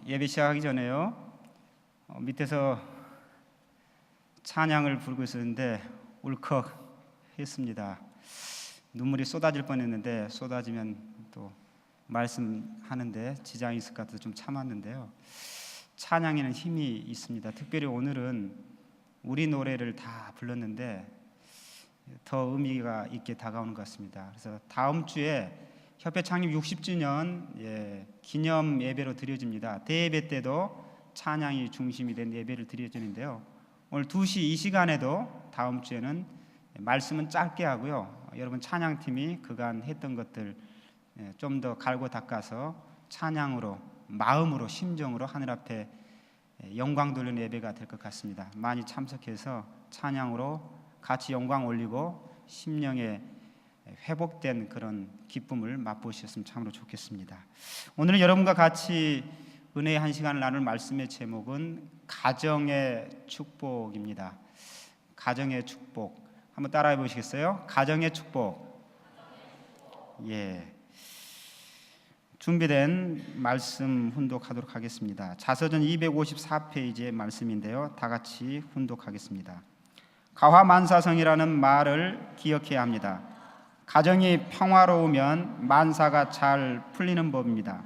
예배 시작하기 전에요. 밑에서 찬양을 부르고 있었는데 울컥했습니다. 눈물이 쏟아질 뻔했는데 쏟아지면 또 말씀하는데 지장이 있을 것 같아서 좀 참았는데요. 찬양에는 힘이 있습니다. 특별히 오늘은 우리 노래를 다 불렀는데 더 의미가 있게 다가오는 것 같습니다. 그래서 다음 주에 협회 창립 60주년 기념 예배로 드려집니다. 대예배 때도 찬양이 중심이 된 예배를 드려지는데요. 오늘 2시 이 시간에도 다음 주에는 말씀은 짧게 하고요. 여러분 찬양팀이 그간 했던 것들 좀 더 갈고 닦아서 찬양으로, 마음으로, 심정으로 하늘 앞에 영광 돌리는 예배가 될 것 같습니다. 많이 참석해서 찬양으로 같이 영광 올리고 심령에 회복된 그런 기쁨을 맛보셨으면 참으로 좋겠습니다. 오늘은 여러분과 같이 은혜의 한 시간을 나눌 말씀의 제목은 가정의 축복입니다. 가정의 축복. 한번 따라해 보시겠어요? 가정의 축복. 준비된 말씀 훈독하도록 하겠습니다. 자서전 254페이지의 말씀인데요. 다 같이 훈독하겠습니다. 가화만사성이라는 말을 기억해야 합니다. 가정이 평화로우면 만사가 잘 풀리는 법입니다.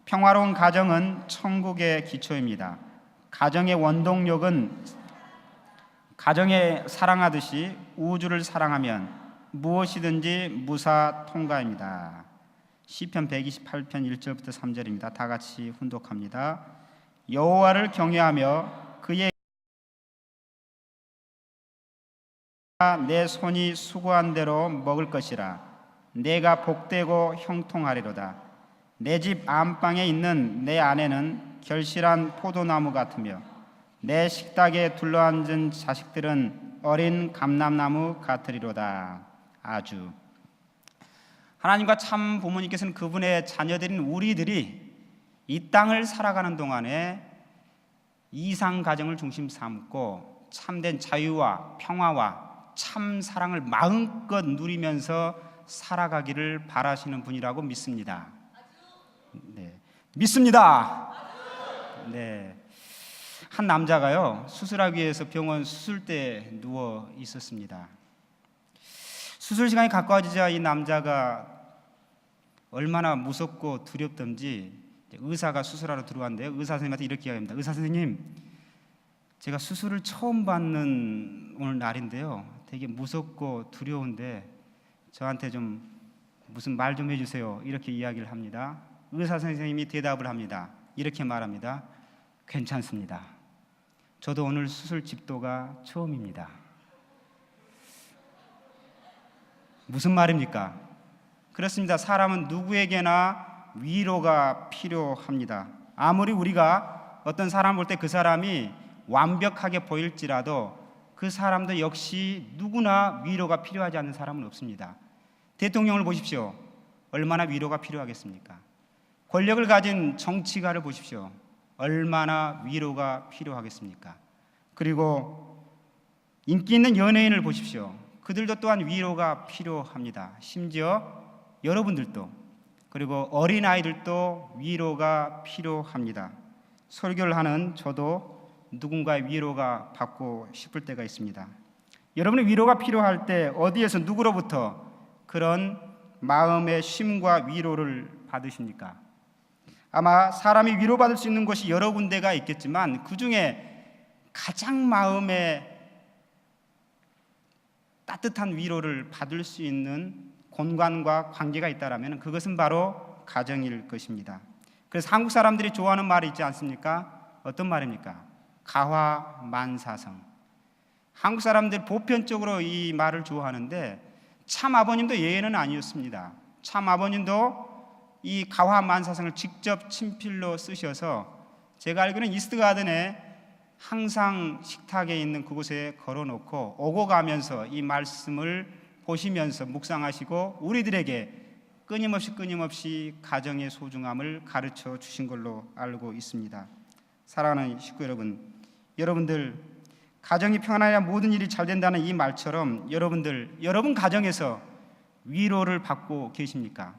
평화로운 가정은 천국의 기초입니다. 가정의 원동력은 가정에 사랑하듯이 우주를 사랑하면 무엇이든지 무사 통과입니다. 시편 128편 1절부터 3절입니다. 다 같이 훈독합니다. 여호와를 경외하며 그의 내 손이 수고한 대로 먹을 것이라. 내가 복되고 형통하리로다. 내 집 안방에 있는 내 아내는 결실한 포도나무 같으며 내 식탁에 둘러앉은 자식들은 어린 감람나무 같으리로다. 아주 하나님과 참 부모님께서는 그분의 자녀들인 우리들이 이 땅을 살아가는 동안에 이상 가정을 중심 삼고 참된 자유와 평화와 참 사랑을 마음껏 누리면서 살아가기를 바라시는 분이라고 믿습니다. 믿습니다. 한 남자가요, 수술하기 위해서 병원 수술대에 누워 있었습니다. 수술 시간이 가까워지자 이 남자가 얼마나 무섭고 두렵던지 의사가 수술하러 들어왔는데요. 의사 선생님한테 이렇게 이야기합니다. 의사 선생님, 제가 수술을 처음 받는 오늘 날인데요, 되게 무섭고 두려운데 저한테 좀 무슨 말 좀 해주세요. 이렇게 이야기를 합니다. 의사 선생님이 대답을 합니다. 이렇게 말합니다. 괜찮습니다. 저도 오늘 수술 집도가 처음입니다. 무슨 말입니까? 그렇습니다. 사람은 누구에게나 위로가 필요합니다. 아무리 우리가 어떤 사람 볼 때 그 사람이 완벽하게 보일지라도 그 사람도 역시 누구나 위로가 필요하지 않는 사람은 없습니다. 대통령을 보십시오. 얼마나 위로가 필요하겠습니까? 권력을 가진 정치가를 보십시오. 얼마나 위로가 필요하겠습니까? 그리고 인기 있는 연예인을 보십시오. 그들도 또한 위로가 필요합니다. 심지어 여러분들도, 그리고 어린아이들도 위로가 필요합니다. 설교를 하는 저도 누군가의 위로가 받고 싶을 때가 있습니다. 여러분의 위로가 필요할 때 어디에서 누구로부터 그런 마음의 쉼과 위로를 받으십니까? 아마 사람이 위로받을 수 있는 곳이 여러 군데가 있겠지만 그 중에 가장 마음에 따뜻한 위로를 받을 수 있는 공간과 관계가 있다면 그것은 바로 가정일 것입니다. 그래서 한국 사람들이 좋아하는 말이 있지 않습니까? 어떤 말입니까? 가화만사성. 한국 사람들 보편적으로 이 말을 좋아하는데 참 아버님도 예외는 아니었습니다. 참 아버님도 이 가화만사성을 직접 친필로 쓰셔서 제가 알기로는 이스트가든에 항상 식탁에 있는 그곳에 걸어놓고 오고 가면서 이 말씀을 보시면서 묵상하시고 우리들에게 끊임없이 가정의 소중함을 가르쳐 주신 걸로 알고 있습니다. 사랑하는 식구 여러분, 여러분들 가정이 평안해야 모든 일이 잘 된다는 이 말처럼 여러분 가정에서 위로를 받고 계십니까?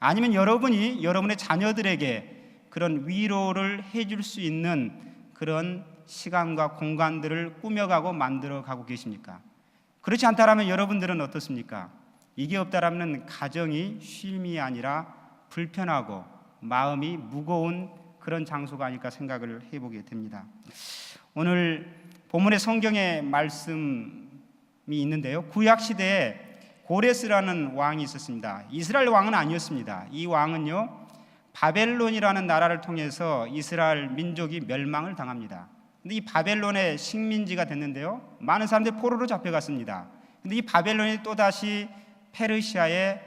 아니면 여러분이 여러분의 자녀들에게 그런 위로를 해줄 수 있는 그런 시간과 공간들을 꾸며가고 만들어가고 계십니까? 그렇지 않다라면 여러분들은 어떻습니까? 이게 없다라면 가정이 쉼이 아니라 불편하고 마음이 무거운 그런 장소가 아닐까 생각을 해보게 됩니다. 오늘 본문의 성경의 말씀이 있는데요, 구약 시대에 고레스라는 왕이 있었습니다. 이스라엘 왕은 아니었습니다. 이 왕은요, 바벨론이라는 나라를 통해서 이스라엘 민족이 멸망을 당합니다. 근데 이 바벨론의 식민지가 됐는데요, 많은 사람들이 포로로 잡혀갔습니다. 근데 이 바벨론이 또다시 페르시아의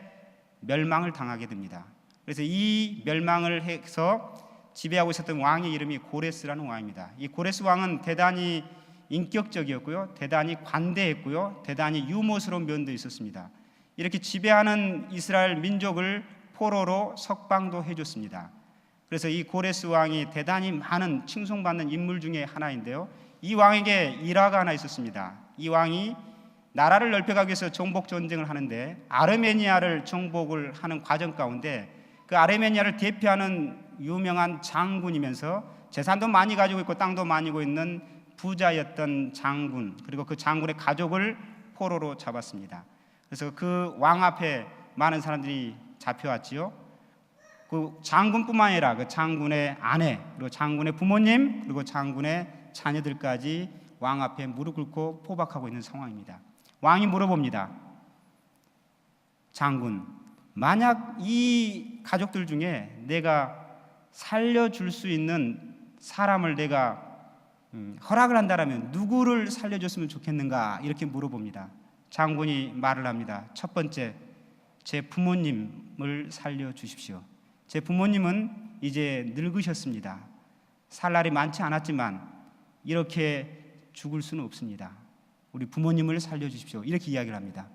멸망을 당하게 됩니다. 그래서 이 멸망을 해서 지배하고 있었던 왕의 이름이 고레스라는 왕입니다. 이 고레스 왕은 대단히 인격적이었고요, 대단히 관대했고요, 대단히 유머스러운 면도 있었습니다. 이렇게 지배하는 이스라엘 민족을 포로로 석방도 해줬습니다. 그래서 이 고레스 왕이 대단히 많은 칭송받는 인물 중에 하나인데요, 이 왕에게 일화가 하나 있었습니다. 이 왕이 나라를 넓혀가기 위해서 정복 전쟁을 하는데 아르메니아를 정복을 하는 과정 가운데 그 아르메니아를 대표하는 유명한 장군이면서 재산도 많이 가지고 있고 땅도 많이 가지고 있는 부자였던 장군, 그리고 그 장군의 가족을 포로로 잡았습니다. 그래서 그 왕 앞에 많은 사람들이 잡혀왔지요. 그 장군뿐만 아니라 그 장군의 아내, 그리고 장군의 부모님, 그리고 장군의 자녀들까지 왕 앞에 무릎 꿇고 포박하고 있는 상황입니다. 왕이 물어봅니다. 장군, 만약 이 가족들 중에 내가 살려줄 수 있는 사람을 내가 허락을 한다면 누구를 살려줬으면 좋겠는가? 이렇게 물어봅니다. 장군이 말을 합니다. 첫 번째, 제 부모님을 살려주십시오. 제 부모님은 이제 늙으셨습니다. 살 날이 많지 않았지만 이렇게 죽을 수는 없습니다. 우리 부모님을 살려주십시오. 이렇게 이야기를 합니다.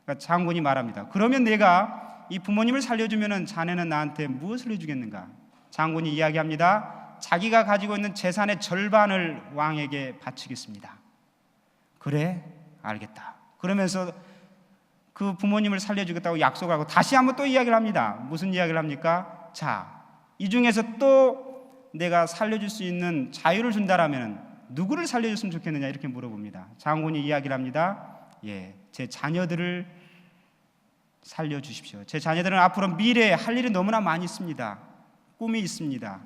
그러니까 장군이 말합니다. 그러면 내가 이 부모님을 살려주면 자네는 나한테 무엇을 해주겠는가? 장군이 이야기합니다. 자기가 가지고 있는 재산의 절반을 왕에게 바치겠습니다. 그래, 알겠다. 그러면서 그 부모님을 살려주겠다고 약속하고 다시 한번 또 이야기를 합니다. 무슨 이야기를 합니까? 자, 이 중에서 또 내가 살려줄 수 있는 자유를 준다라면 누구를 살려줬으면 좋겠느냐? 이렇게 물어봅니다. 장군이 이야기를 합니다. 제 자녀들을 살려주십시오. 제 자녀들은 앞으로 미래에 할 일이 너무나 많이 있습니다. 꿈이 있습니다.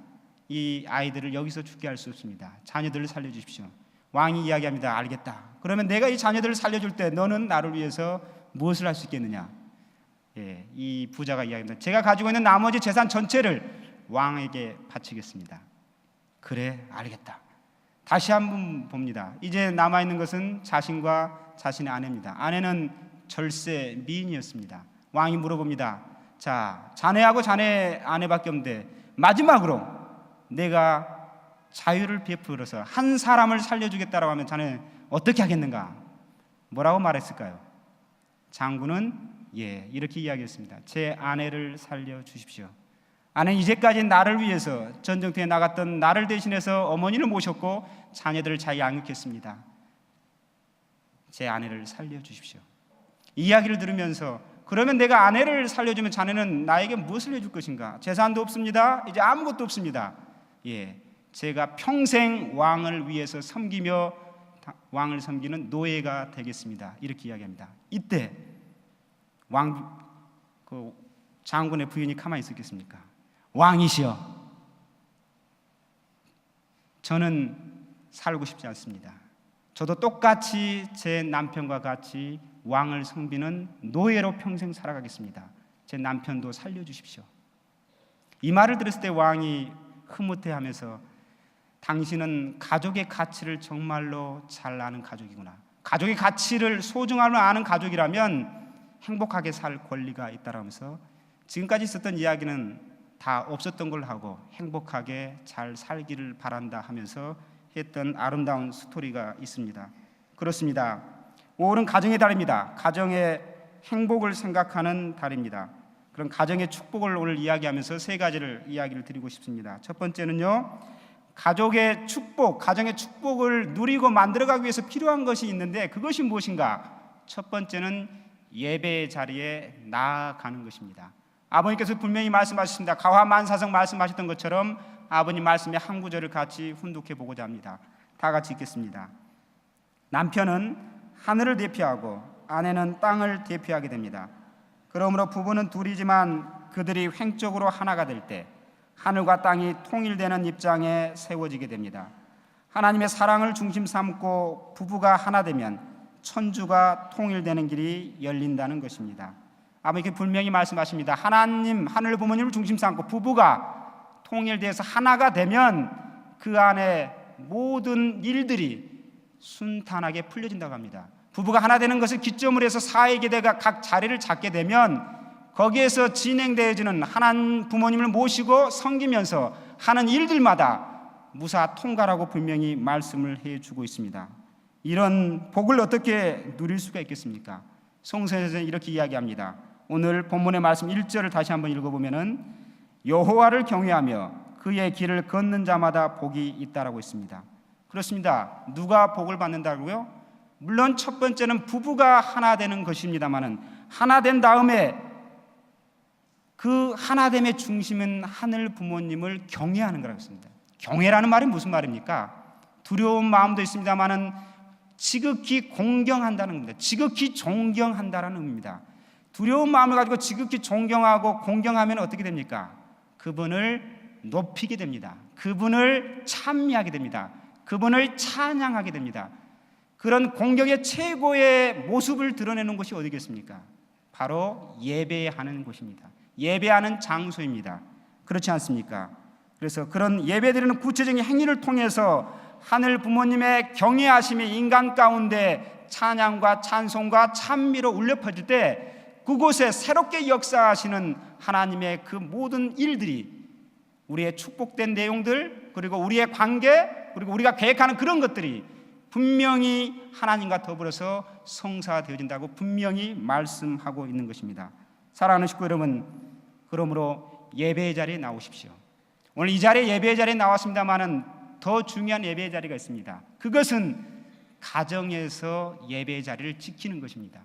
이 아이들을 여기서 죽게 할 수 없습니다. 자녀들을 살려주십시오. 왕이 이야기합니다. 알겠다. 그러면 내가 이 자녀들을 살려줄 때 너는 나를 위해서 무엇을 할 수 있겠느냐? 이 부자가 이야기합니다. 제가 가지고 있는 나머지 재산 전체를 왕에게 바치겠습니다. 그래, 알겠다. 다시 한번 봅니다. 이제 남아있는 것은 자신과 자신의 아내입니다. 아내는 절세 미인이었습니다. 왕이 물어봅니다. 자, 자네하고 자네 아내밖에 없는데 마지막으로 내가 자유를 베풀어서 한 사람을 살려주겠다라고 하면 자네 어떻게 하겠는가? 뭐라고 말했을까요? 장군은 이렇게 이야기했습니다. 제 아내를 살려주십시오. 아내는 이제까지 나를 위해서 전쟁터에 나갔던 나를 대신해서 어머니를 모셨고 자녀들을 잘 양육했습니다. 제 아내를 살려주십시오. 이 이야기를 들으면서 그러면 내가 아내를 살려주면 자네는 나에게 무엇을 해줄 것인가? 재산도 없습니다. 이제 아무것도 없습니다. 제가 평생 왕을 위해서 섬기며 왕을 섬기는 노예가 되겠습니다. 이렇게 이야기합니다. 이때 그 장군의 부인이 가만히 있었겠습니까? 왕이시여, 저는 살고 싶지 않습니다. 저도 똑같이 제 남편과 같이 왕을 섬기는 노예로 평생 살아가겠습니다. 제 남편도 살려주십시오. 이 말을 들었을 때 왕이 흐뭇해하면서 당신은 가족의 가치를 정말로 잘 아는 가족이구나. 가족의 가치를 소중함을 아는 가족이라면 행복하게 살 권리가 있다라면서 지금까지 있었던 이야기는 다 없었던 걸 하고 행복하게 잘 살기를 바란다 하면서 했던 아름다운 스토리가 있습니다. 그렇습니다. 5월은 가정의 달입니다. 가정의 행복을 생각하는 달입니다. 그런 가정의 축복을 오늘 이야기하면서 세 가지를 이야기를 드리고 싶습니다. 첫 번째는요, 가족의 축복, 가정의 축복을 누리고 만들어가기 위해서 필요한 것이 있는데 그것이 무엇인가? 첫 번째는 예배의 자리에 나아가는 것입니다. 아버님께서 분명히 말씀하셨습니다. 가화만사성 말씀하셨던 것처럼 아버님 말씀의 한 구절을 같이 훈독해 보고자 합니다. 다 같이 읽겠습니다. 남편은 하늘을 대표하고 아내는 땅을 대표하게 됩니다. 그러므로 부부는 둘이지만 그들이 횡적으로 하나가 될 때 하늘과 땅이 통일되는 입장에 세워지게 됩니다. 하나님의 사랑을 중심 삼고 부부가 하나 되면 천주가 통일되는 길이 열린다는 것입니다. 아버님께 분명히 말씀하십니다. 하나님, 하늘 부모님을 중심 삼고 부부가 통일돼서 하나가 되면 그 안에 모든 일들이 순탄하게 풀려진다고 합니다. 부부가 하나 되는 것을 기점으로 해서 사회계대가 각 자리를 잡게 되면 거기에서 진행되어지는 하나님 부모님을 모시고 섬기면서 하는 일들마다 무사 통과라고 분명히 말씀을 해주고 있습니다. 이런 복을 어떻게 누릴 수가 있겠습니까? 성서에서는 이렇게 이야기합니다. 오늘 본문의 말씀 1절을 다시 한번 읽어보면은 여호와를 경외하며 그의 길을 걷는 자마다 복이 있다라고 있습니다. 그렇습니다. 누가 복을 받는다고요? 물론 첫 번째는 부부가 하나 되는 것입니다만은 하나 된 다음에 그 하나됨의 중심은 하늘 부모님을 경외하는 거라고 했습니다. 경외라는 말이 무슨 말입니까? 두려운 마음도 있습니다만은 지극히 공경한다는 겁니다. 지극히 존경한다라는 의미입니다. 두려운 마음을 가지고 지극히 존경하고 공경하면 어떻게 됩니까? 그분을 높이게 됩니다. 그분을 찬미하게 됩니다. 그분을 찬양하게 됩니다. 그런 공경의 최고의 모습을 드러내는 곳이 어디겠습니까? 바로 예배하는 곳입니다. 예배하는 장소입니다. 그렇지 않습니까? 그래서 그런 예배드리는 구체적인 행위를 통해서 하늘 부모님의 경외하심이 인간 가운데 찬양과 찬송과 찬미로 울려 퍼질 때 그곳에 새롭게 역사하시는 하나님의 그 모든 일들이 우리의 축복된 내용들, 그리고 우리의 관계, 그리고 우리가 계획하는 그런 것들이 분명히 하나님과 더불어서 성사되어진다고 분명히 말씀하고 있는 것입니다. 사랑하는 식구 여러분, 그러므로 예배의 자리에 나오십시오. 오늘 이 자리에 예배의 자리에 나왔습니다만은 더 중요한 예배의 자리가 있습니다. 그것은 가정에서 예배의 자리를 지키는 것입니다.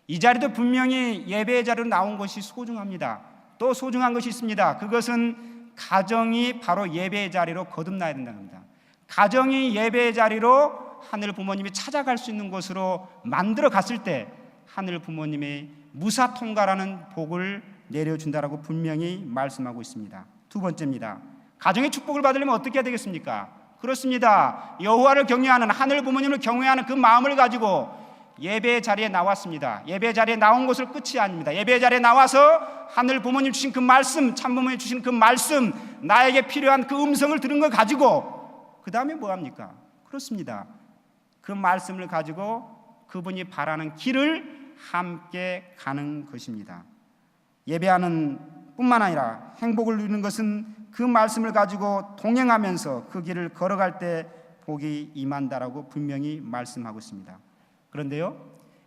이 자리도 분명히 예배의 자리로 나온 것이 소중합니다. 또 소중한 것이 있습니다. 그것은 가정이 바로 예배의 자리로 거듭나야 된다는 겁니다. 가정이 예배의 자리로 하늘 부모님이 찾아갈 수 있는 곳으로 만들어 갔을 때 하늘 부모님의 무사 통과라는 복을 내려준다라고 분명히 말씀하고 있습니다. 두 번째입니다. 가정의 축복을 받으려면 어떻게 해야 되겠습니까? 그렇습니다. 여호와를 경외하는, 하늘 부모님을 경외하는 그 마음을 가지고 예배 자리에 나왔습니다. 예배 자리에 나온 것을 끝이 아닙니다. 예배 자리에 나와서 하늘 부모님 주신 그 말씀, 참부모님 주신 그 말씀, 나에게 필요한 그 음성을 들은 걸 가지고 그 다음에 뭐합니까? 그렇습니다. 그 말씀을 가지고 그분이 바라는 길을 함께 가는 것입니다. 예배하는 뿐만 아니라 행복을 누리는 것은 그 말씀을 가지고 동행하면서 그 길을 걸어갈 때 복이 임한다라고 분명히 말씀하고 있습니다. 그런데요,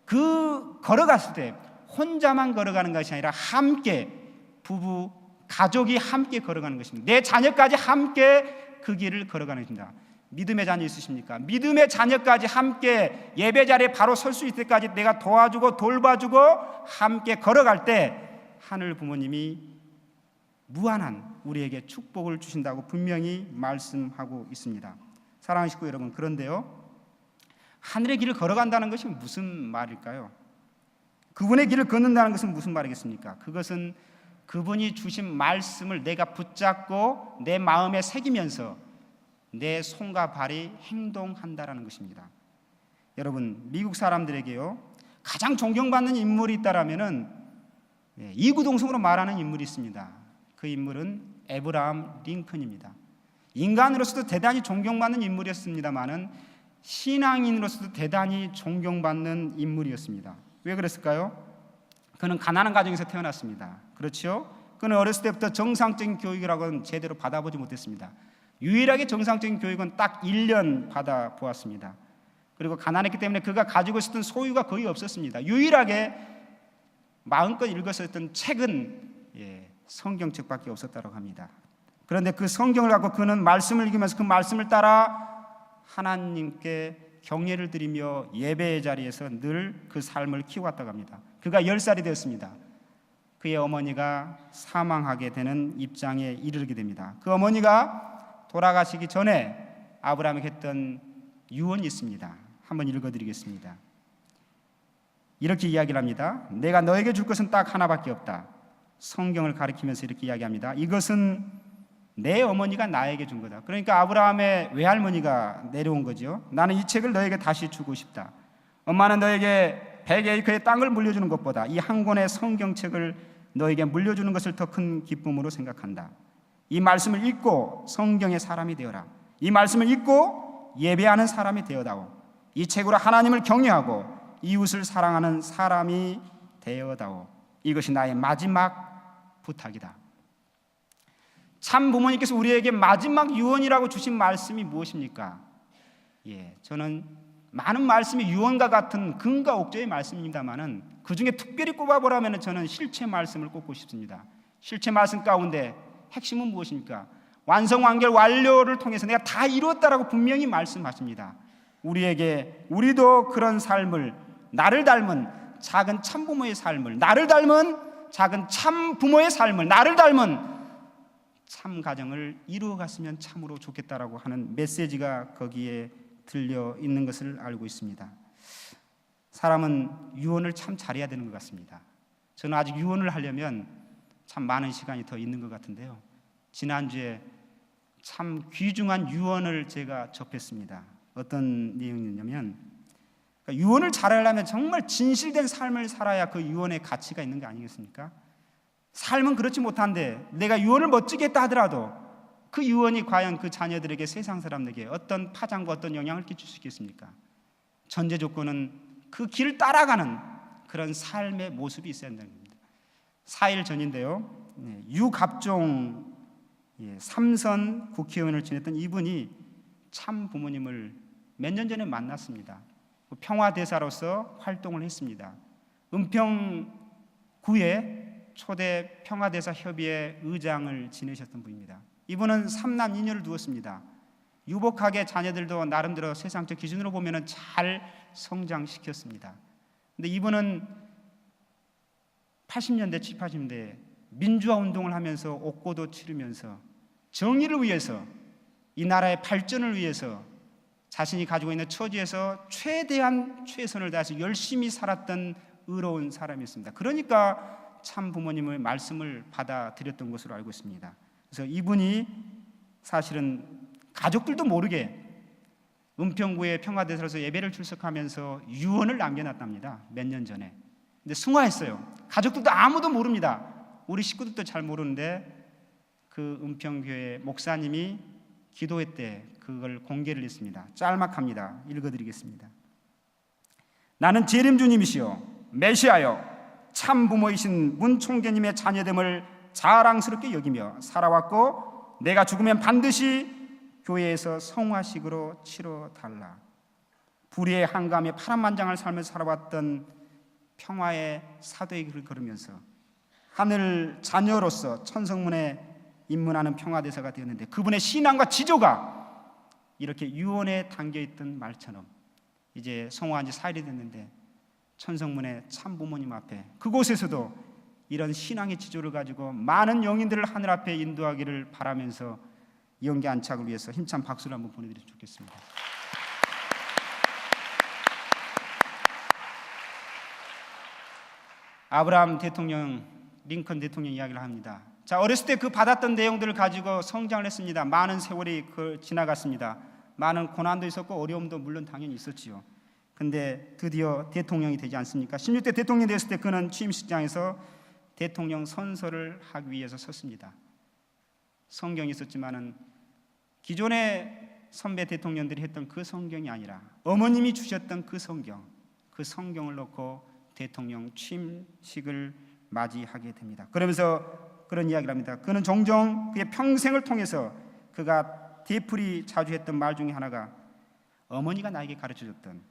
그 걸어갔을 때 혼자만 걸어가는 것이 아니라 함께 부부, 가족이 함께 걸어가는 것입니다. 내 자녀까지 함께 그 길을 걸어가는 것입니다. 믿음의 자녀 있으십니까? 믿음의 자녀까지 함께 예배 자리에 바로 설 수 있을 때까지 내가 도와주고 돌봐주고 함께 걸어갈 때 하늘 부모님이 무한한 우리에게 축복을 주신다고 분명히 말씀하고 있습니다. 사랑하는 식구 여러분, 그런데요, 하늘의 길을 걸어간다는 것이 무슨 말일까요? 그분의 길을 걷는다는 것은 무슨 말이겠습니까? 그것은 그분이 주신 말씀을 내가 붙잡고 내 마음에 새기면서 내 손과 발이 행동한다라는 것입니다. 여러분, 미국 사람들에게요, 가장 존경받는 인물이 있다라면은 이구동성으로 말하는 인물이 있습니다. 그 인물은 에브라함 링컨입니다. 인간으로서도 대단히 존경받는 인물이었습니다만은 신앙인으로서도 대단히 존경받는 인물이었습니다. 왜 그랬을까요? 그는 가난한 가정에서 태어났습니다. 그렇죠? 그는 어렸을 때부터 정상적인 교육이라고는 제대로 받아보지 못했습니다. 유일하게 정상적인 교육은 딱 1년 받아보았습니다. 그리고 가난했기 때문에 그가 가지고 있었던 소유가 거의 없었습니다. 유일하게 마음껏 읽었었던 책은 성경책밖에 없었다고 합니다. 그런데 그 성경을 갖고 그는 말씀을 읽으면서 그 말씀을 따라 하나님께 경외를 드리며 예배의 자리에서 늘 그 삶을 키워왔다고 합니다. 그가 10살이 되었습니다. 그의 어머니가 사망하게 되는 입장에 이르게 됩니다. 그 어머니가 돌아가시기 전에 아브라함에게 했던 유언이 있습니다. 한번 읽어드리겠습니다. 이렇게 이야기를 합니다. 내가 너에게 줄 것은 딱 하나밖에 없다. 성경을 가리키면서 이렇게 이야기합니다. 이것은 내 어머니가 나에게 준 거다. 그러니까 아브라함의 외할머니가 내려온 거죠. 나는 이 책을 너에게 다시 주고 싶다. 엄마는 너에게 100에이커의 땅을 물려주는 것보다 이 한 권의 성경책을 너에게 물려주는 것을 더 큰 기쁨으로 생각한다. 이 말씀을 읽고 성경의 사람이 되어라. 이 말씀을 읽고 예배하는 사람이 되어다오. 이 책으로 하나님을 경외하고 이웃을 사랑하는 사람이 되어다오. 이것이 나의 마지막 부탁이다. 참 부모님께서 우리에게 마지막 유언이라고 주신 말씀이 무엇입니까? 저는 많은 말씀이 유언과 같은 근과 옥조의 말씀입니다만은 그 중에 특별히 꼽아보라면 저는 실체 말씀을 꼽고 싶습니다. 실체 말씀 가운데 핵심은 무엇입니까? 완성 완결 완료를 통해서 내가 다 이루었다라고 분명히 말씀하십니다. 우리도 그런 삶을, 나를 닮은 작은 참부모의 삶을, 나를 닮은 작은 참부모의 삶을, 나를 닮은 참 가정을 이루어갔으면 참으로 좋겠다라고 하는 메시지가 거기에 들려 있는 것을 알고 있습니다. 사람은 유언을 참 잘해야 되는 것 같습니다. 저는 아직 유언을 하려면 참 많은 시간이 더 있는 것 같은데요. 지난주에 참 귀중한 유언을 제가 접했습니다. 어떤 내용이냐면, 유언을 잘하려면 정말 진실된 삶을 살아야 그 유언의 가치가 있는 거 아니겠습니까? 삶은 그렇지 못한데 내가 유언을 멋지게 했다 하더라도 그 유언이 과연 그 자녀들에게, 세상 사람들에게 어떤 파장과 어떤 영향을 끼칠 수 있겠습니까? 전제 조건은 그 길을 따라가는 그런 삶의 모습이 있어야 한다는 겁니다. 4일 전인데요, 유갑종 삼선 국회의원을 지냈던 이분이 참 부모님을 몇 년 전에 만났습니다. 평화대사로서 활동을 했습니다. 은평구에 초대 평화대사 협의회 의장을 지내셨던 분입니다. 이분은 3남 2녀를 두었습니다. 유복하게 자녀들도 나름대로 세상적 기준으로 보면 잘 성장시켰습니다. 근데 이분은 80년대, 70, 80년대 민주화 운동을 하면서 옥고도 치르면서 정의를 위해서, 이 나라의 발전을 위해서 자신이 가지고 있는 처지에서 최대한 최선을 다해서 열심히 살았던 의로운 사람이었습니다. 그러니까 참 부모님의 말씀을 받아들였던 것으로 알고 있습니다. 그래서 이분이 사실은 가족들도 모르게 은평구의 평화대사로서 예배를 출석하면서 유언을 남겨놨답니다. 몇 년 전에. 근데 승화했어요. 가족들도 아무도 모릅니다. 우리 식구들도 잘 모르는데 그 은평교회 목사님이 기도회 때 그걸 공개를 했습니다. 짤막합니다. 읽어드리겠습니다. 나는 재림 주님이시여 메시아여 참 부모이신 문 총재님의 자녀됨을 자랑스럽게 여기며 살아왔고 내가 죽으면 반드시 교회에서 성화식으로 치러달라. 불의의 한감에 파란만장한 삶을 살아왔던 평화의 사도의 길을 걸으면서 하늘 자녀로서 천성문에 입문하는 평화대사가 되었는데 그분의 신앙과 지조가 이렇게 유언에 담겨있던 말처럼 이제 성화한 지 4일이 됐는데 천성문의 참부모님 앞에 그곳에서도 이런 신앙의 지조를 가지고 많은 영인들을 하늘 앞에 인도하기를 바라면서 영계 안착을 위해서 힘찬 박수를 한번 보내드리면 좋겠습니다. 아브라함 대통령, 링컨 대통령 이야기를 합니다. 자, 어렸을 때 그 받았던 내용들을 가지고 성장을 했습니다. 많은 세월이 지나갔습니다. 많은 고난도 있었고 어려움도 물론 당연히 있었지요. 근데 드디어 대통령이 되지 않습니까? 16대 대통령이 됐을 때 그는 취임식장에서 대통령 선서를 하기 위해서 섰습니다. 성경이 있었지만은 기존의 선배 대통령들이 했던 그 성경이 아니라 어머님이 주셨던 그 성경을 놓고 대통령 취임식을 맞이하게 됩니다. 그러면서 그런 이야기를 합니다. 그는 종종 그의 평생을 통해서 그가 되풀이 자주 했던 말 중에 하나가 어머니가 나에게 가르쳐줬던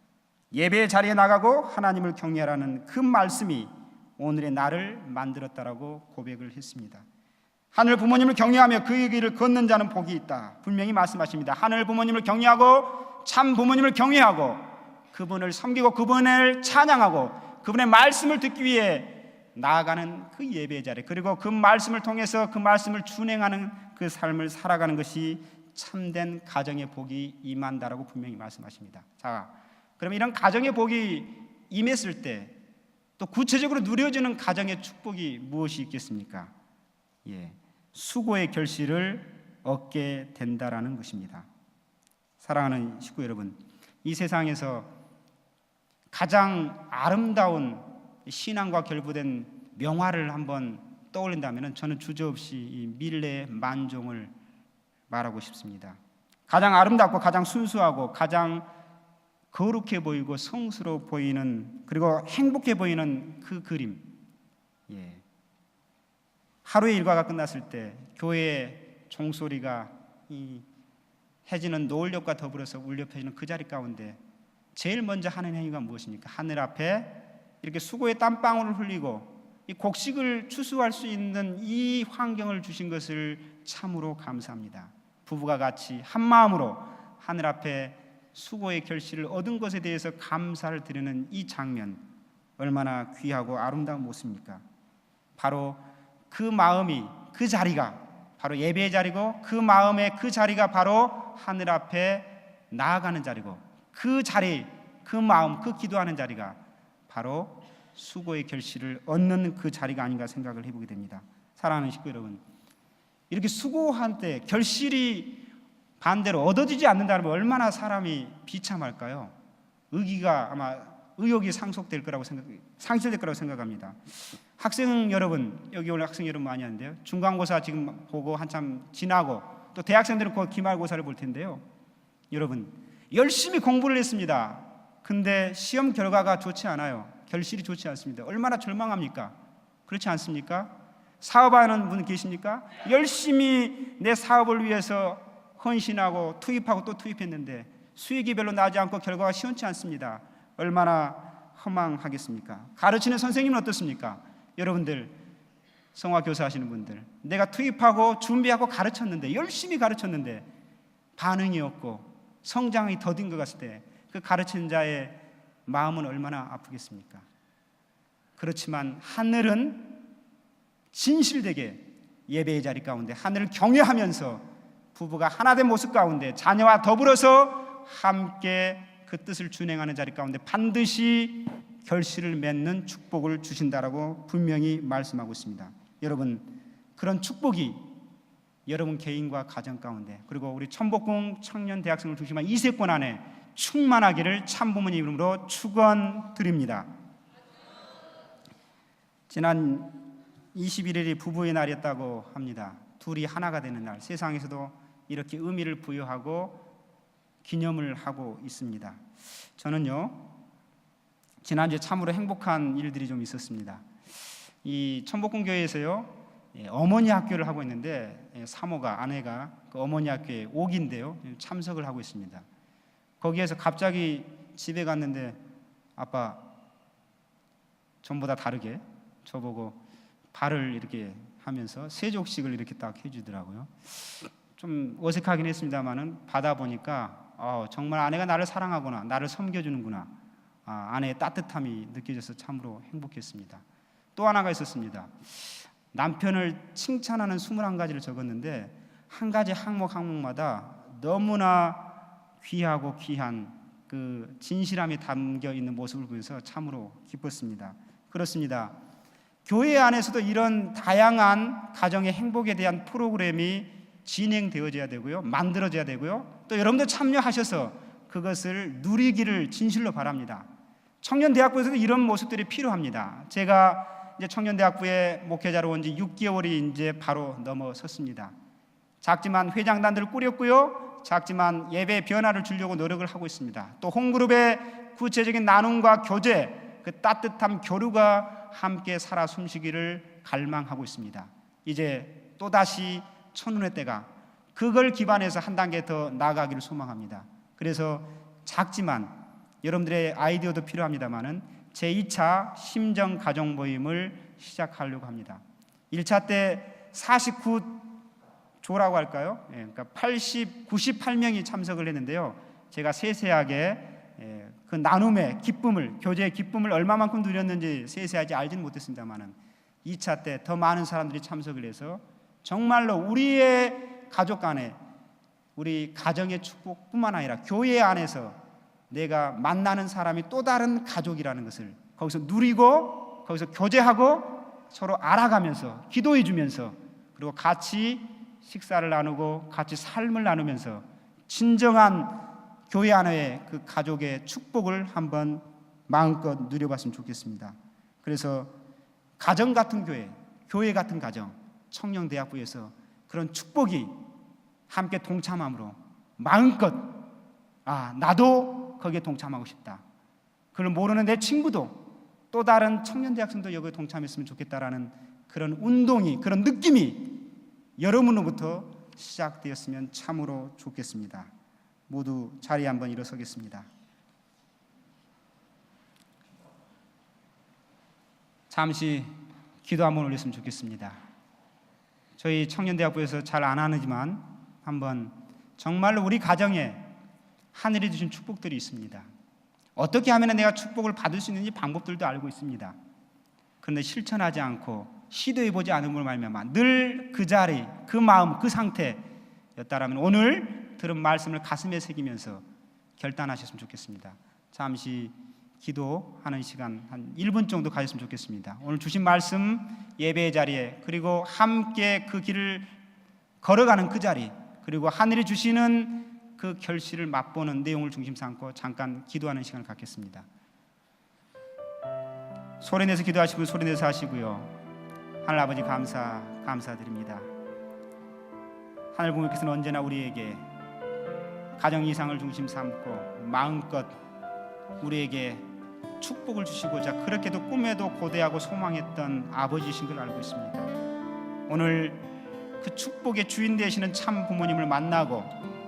예배의 자리에 나가고 하나님을 경외하라는 그 말씀이 오늘의 나를 만들었다라고 고백을 했습니다. 하늘 부모님을 경외하며 그의 길을 걷는 자는 복이 있다. 분명히 말씀하십니다. 하늘 부모님을 경외하고 참 부모님을 경외하고 그분을 섬기고 그분을 찬양하고 그분의 말씀을 듣기 위해 나아가는 그 예배의 자리, 그리고 그 말씀을 통해서 그 말씀을 준행하는 그 삶을 살아가는 것이 참된 가정의 복이 임한다라고 분명히 말씀하십니다. 자, 그럼 이런 가정의 복이 임했을 때 또 구체적으로 누려지는 가정의 축복이 무엇이 있겠습니까? 수고의 결실을 얻게 된다라는 것입니다. 사랑하는 식구 여러분, 이 세상에서 가장 아름다운 신앙과 결부된 명화를 한번 떠올린다면 저는 주저없이 이 밀레의 만종을 말하고 싶습니다. 가장 아름답고 가장 순수하고 가장 거룩해 보이고 성스러워 보이는, 그리고 행복해 보이는 그 그림, 하루의 일과가 끝났을 때 교회의 종소리가 이 해지는 노을녘과 더불어서 울려 퍼지는 그 자리 가운데 제일 먼저 하는 행위가 무엇입니까? 하늘 앞에 이렇게 수고의 땀방울을 흘리고 이 곡식을 추수할 수 있는 이 환경을 주신 것을 참으로 감사합니다. 부부가 같이 한 마음으로 하늘 앞에 수고의 결실을 얻은 것에 대해서 감사를 드리는 이 장면, 얼마나 귀하고 아름다운 모습입니까? 바로 그 마음이, 그 자리가 바로 예배의 자리고, 그 마음의 그 자리가 바로 하늘 앞에 나아가는 자리고, 그 자리, 그 마음, 그 기도하는 자리가 바로 수고의 결실을 얻는 그 자리가 아닌가 생각을 해보게 됩니다. 사랑하는 식구 여러분, 이렇게 수고한 때 결실이 반대로 얻어지지 않는다면 얼마나 사람이 비참할까요? 의욕이 상실될 거라고 생각합니다. 학생 여러분, 여기 오늘 학생 여러분 많이 하는데요, 중간고사 지금 보고 한참 지나고 또 대학생들은 곧 기말고사를 볼 텐데요, 여러분 열심히 공부를 했습니다. 근데 시험 결과가 좋지 않아요. 결실이 좋지 않습니다. 얼마나 절망합니까? 그렇지 않습니까? 사업하는 분 계십니까? 열심히 내 사업을 위해서 헌신하고 투입하고 또 투입했는데 수익이 별로 나지 않고 결과가 시원치 않습니다. 얼마나 허망하겠습니까? 가르치는 선생님은 어떻습니까? 여러분들 성화교사 하시는 분들, 내가 투입하고 준비하고 가르쳤는데, 열심히 가르쳤는데 반응이 없고 성장이 더딘 것 같을 때 그 가르치는 자의 마음은 얼마나 아프겠습니까? 그렇지만 하늘은 진실되게 예배의 자리 가운데 하늘을 경외하면서 부부가 하나된 모습 가운데 자녀와 더불어서 함께 그 뜻을 준행하는 자리 가운데 반드시 결실을 맺는 축복을 주신다라고 분명히 말씀하고 있습니다. 여러분, 그런 축복이 여러분 개인과 가정 가운데, 그리고 우리 천복궁 청년 대학생을 중심한 이세권 안에 충만하기를 참부모님 이름으로 축원드립니다. 지난 21일이 부부의 날이었다고 합니다. 둘이 하나가 되는 날, 세상에서도 이렇게 의미를 부여하고 기념을 하고 있습니다. 저는요, 지난주에 참으로 행복한 일들이 좀 있었습니다. 이 천복궁교회에서요, 어머니 학교를 하고 있는데 사모가, 아내가 그 어머니 학교에 5기인데요 참석을 하고 있습니다. 거기에서 갑자기 집에 갔는데 아빠 전보다 다르게 저보고 발을 이렇게 하면서 세족식을 이렇게 딱 해주더라고요. 좀 어색하긴 했습니다만은 받아보니까 정말 아내가 나를 사랑하구나, 나를 섬겨주는구나, 아내의 따뜻함이 느껴져서 참으로 행복했습니다. 또 하나가 있었습니다. 남편을 칭찬하는 21가지를 적었는데 한 가지 항목마다 너무나 귀하고 귀한 그 진실함이 담겨 있는 모습을 보면서 참으로 기뻤습니다. 그렇습니다. 교회 안에서도 이런 다양한 가정의 행복에 대한 프로그램이 진행되어져야 되고요, 만들어져야 되고요, 또 여러분도 참여하셔서 그것을 누리기를 진실로 바랍니다. 청년대학부에서도 이런 모습들이 필요합니다. 제가 이제 청년대학부의 목회자로 온 지 6개월이 이제 바로 넘어섰습니다. 작지만 회장단들을 꾸렸고요, 작지만 예배 변화를 주려고 노력을 하고 있습니다. 또 홈그룹의 구체적인 나눔과 교제, 그 따뜻한 교류가 함께 살아 숨쉬기를 갈망하고 있습니다. 이제 또다시 천운의 때가, 그걸 기반해서 한 단계 더 나아가기를 소망합니다. 그래서 작지만 여러분들의 아이디어도 필요합니다만은 제2차 심정가정 모임을 시작하려고 합니다. 1차 때 49조라고 할까요? 그러니까 98명이 참석을 했는데요, 제가 세세하게 그 나눔의 기쁨을, 교제의 기쁨을 얼마만큼 누렸는지 세세하게 알지는 못했습니다만은 2차 때 더 많은 사람들이 참석을 해서 정말로 우리의 가족 간에 우리 가정의 축복뿐만 아니라 교회 안에서 내가 만나는 사람이 또 다른 가족이라는 것을 거기서 누리고 거기서 교제하고 서로 알아가면서 기도해 주면서 그리고 같이 식사를 나누고 같이 삶을 나누면서 진정한 교회 안의 그 가족의 축복을 한번 마음껏 누려봤으면 좋겠습니다. 그래서 가정 같은 교회, 교회 같은 가정, 청년대학부에서 그런 축복이 함께 동참함으로 마음껏 나도 거기에 동참하고 싶다. 그걸 모르는 내 친구도 또 다른 청년대학생도 여기에 동참했으면 좋겠다라는 그런 운동이, 그런 느낌이 여러분으로부터 시작되었으면 참으로 좋겠습니다. 모두 자리에 한번 일어서겠습니다. 잠시 기도 한번 올렸으면 좋겠습니다. 저희 청년대학부에서 잘 안 하지만 한번 정말로 우리 가정에 하늘이 주신 축복들이 있습니다. 어떻게 하면 내가 축복을 받을 수 있는지 방법들도 알고 있습니다. 그런데 실천하지 않고 시도해보지 않음으로 말미암아 늘 그 자리, 그 마음, 그 상태였다라면 오늘 들은 말씀을 가슴에 새기면서 결단하셨으면 좋겠습니다. 잠시 기도하는 시간 한 1분 정도 가졌으면 좋겠습니다. 오늘 주신 말씀 예배의 자리에 그리고 함께 그 길을 걸어가는 그 자리 그리고 하늘이 주시는 그 결실을 맛보는 내용을 중심 삼고 잠깐 기도하는 시간을 갖겠습니다. 소리내서 기도하시고 소리내서 하시고요. 하늘 아버지 감사드립니다. 하늘 부모님께서는 언제나 우리에게 가정 이상을 중심 삼고 마음껏 우리에게 축복을 주시고자 그렇게도 꿈에도 고대하고 소망했던 아버지이신 걸 알고 있습니다. 오늘 그 축복의 주인 되시는 참 부모님을 만나고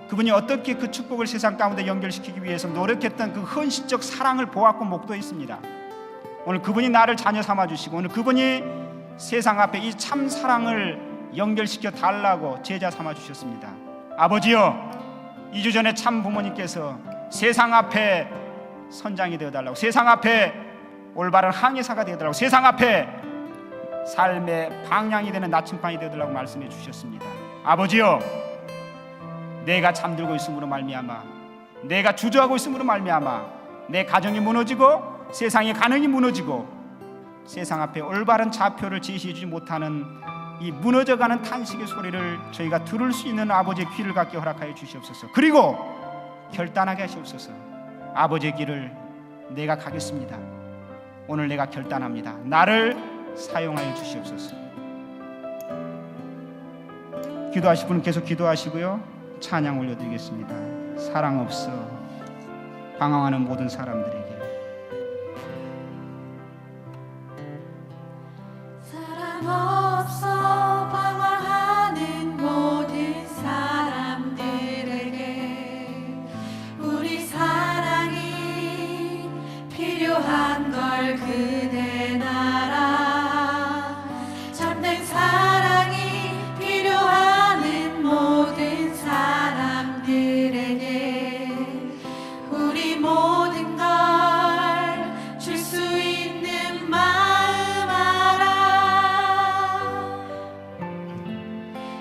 그분이 어떻게 그 축복을 세상 가운데 연결시키기 위해서 노력했던 그 헌신적 사랑을 보았고 목도했습니다. 오늘 그분이 나를 자녀 삼아주시고 오늘 그분이 세상 앞에 이 참 사랑을 연결시켜 달라고 제자 삼아주셨습니다. 아버지여, 2주 전에 참 부모님께서 세상 앞에 선장이 되어달라고, 세상 앞에 올바른 항해사가 되어달라고, 세상 앞에 삶의 방향이 되는 나침반이 되어달라고 말씀해 주셨습니다. 아버지여, 내가 잠들고 있음으로 말미암아, 내가 주저하고 있음으로 말미암아 내 가정이 무너지고 세상의 가능이 무너지고 세상 앞에 올바른 좌표를 제시해 주지 못하는 이 무너져가는 탄식의 소리를 저희가 들을 수 있는 아버지의 귀를 갖게 허락하여 주시옵소서. 그리고 결단하게 하시옵소서. 아버지의 길을 내가 가겠습니다. 오늘 내가 결단합니다. 나를 사용하여 주시옵소서. 기도하실 분은 계속 기도하시고요. 찬양 올려드리겠습니다. 사랑 없어 방황하는 모든 사람들에게 사랑 없어 방황하는 모든 사람들에게 우리 사랑이 필요한 걸 그대 나라 참된 사랑이 필요하는 모든 사람들에게 우리 모든 걸 줄 수 있는 마음 알아.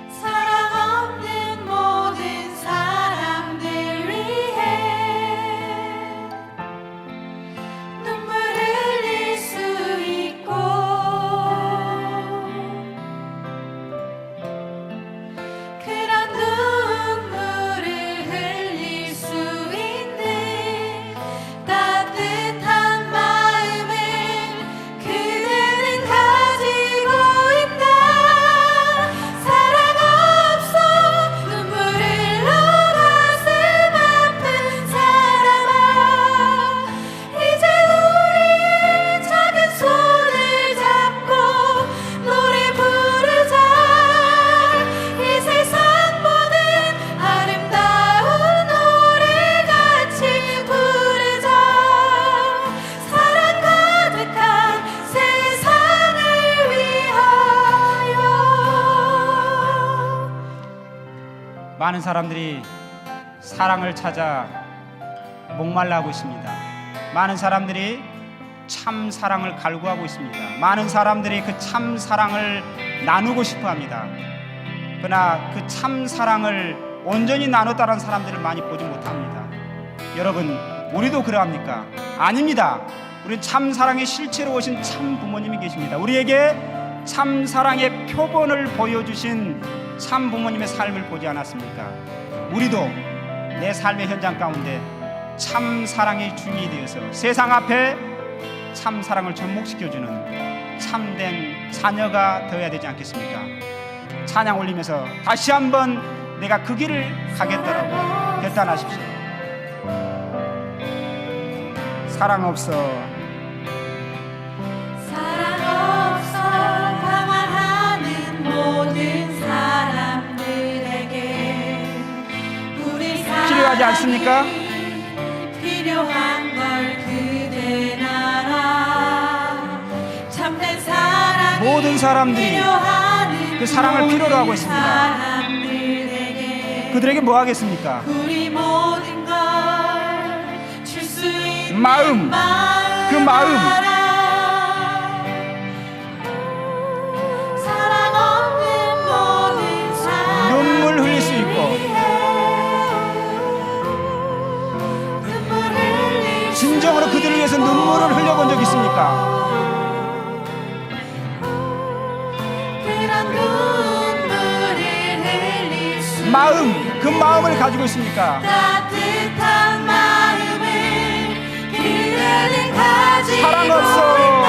사랑 없는 모든 사람들 위해 눈물 흘릴 수 있고 그런 눈물을 흘릴 수 있는 따뜻한 마음을 그대는 가지고 있다. 사랑 없어 눈물 흘러 가슴 아픈 사람아 이제 우리 작은 손을 잡고 노래 부르자. 이 세상보다 아름다운 노래 같이 부르자. 사랑 가득한 세상을 위하여. 많은 사람들이 사랑을 찾아 목말라 하고 있습니다. 많은 사람들이 참 사랑을 갈구하고 있습니다. 많은 사람들이 그 참 사랑을 나누고 싶어 합니다. 그러나 그 참 사랑을 온전히 나눴다는 사람들을 많이 보지 못합니다. 여러분, 우리도 그러합니까? 아닙니다. 우리 참 사랑의 실체로 오신 참 부모님이 계십니다. 우리에게 참 사랑의 표본을 보여주신 참 부모님의 삶을 보지 않았습니까? 우리도 내 삶의 현장 가운데 참 사랑의 주인이 되어서 세상 앞에 참 사랑을 접목시켜주는 참된 자녀가 되어야 되지 않겠습니까? 찬양 올리면서 다시 한번 내가 그 길을 가겠다라고 결단하십시오. 사랑 없어 방황하는 모든 사람들에게 우리 필요하지 않습니까? 필요한 걸 그대 나라 참된 사랑 모든 사람들이 그 사랑을 필요로 하고 있습니다. 사람들에게 그들에게 뭐 하겠습니까? 우리 모든 걸 줄 수 있는 마음, 그 마음. 사랑 없는 모든 사람 눈물 흘릴 수 있고 눈물 흘릴 수 진정으로 그들을 위해서 눈물을 흘려본 적 있습니까? 그런 눈물을 흘릴 수 마음, 그 마음을 가지고 있습니까? 따뜻한 마음을 그대는 가지고 사랑 없어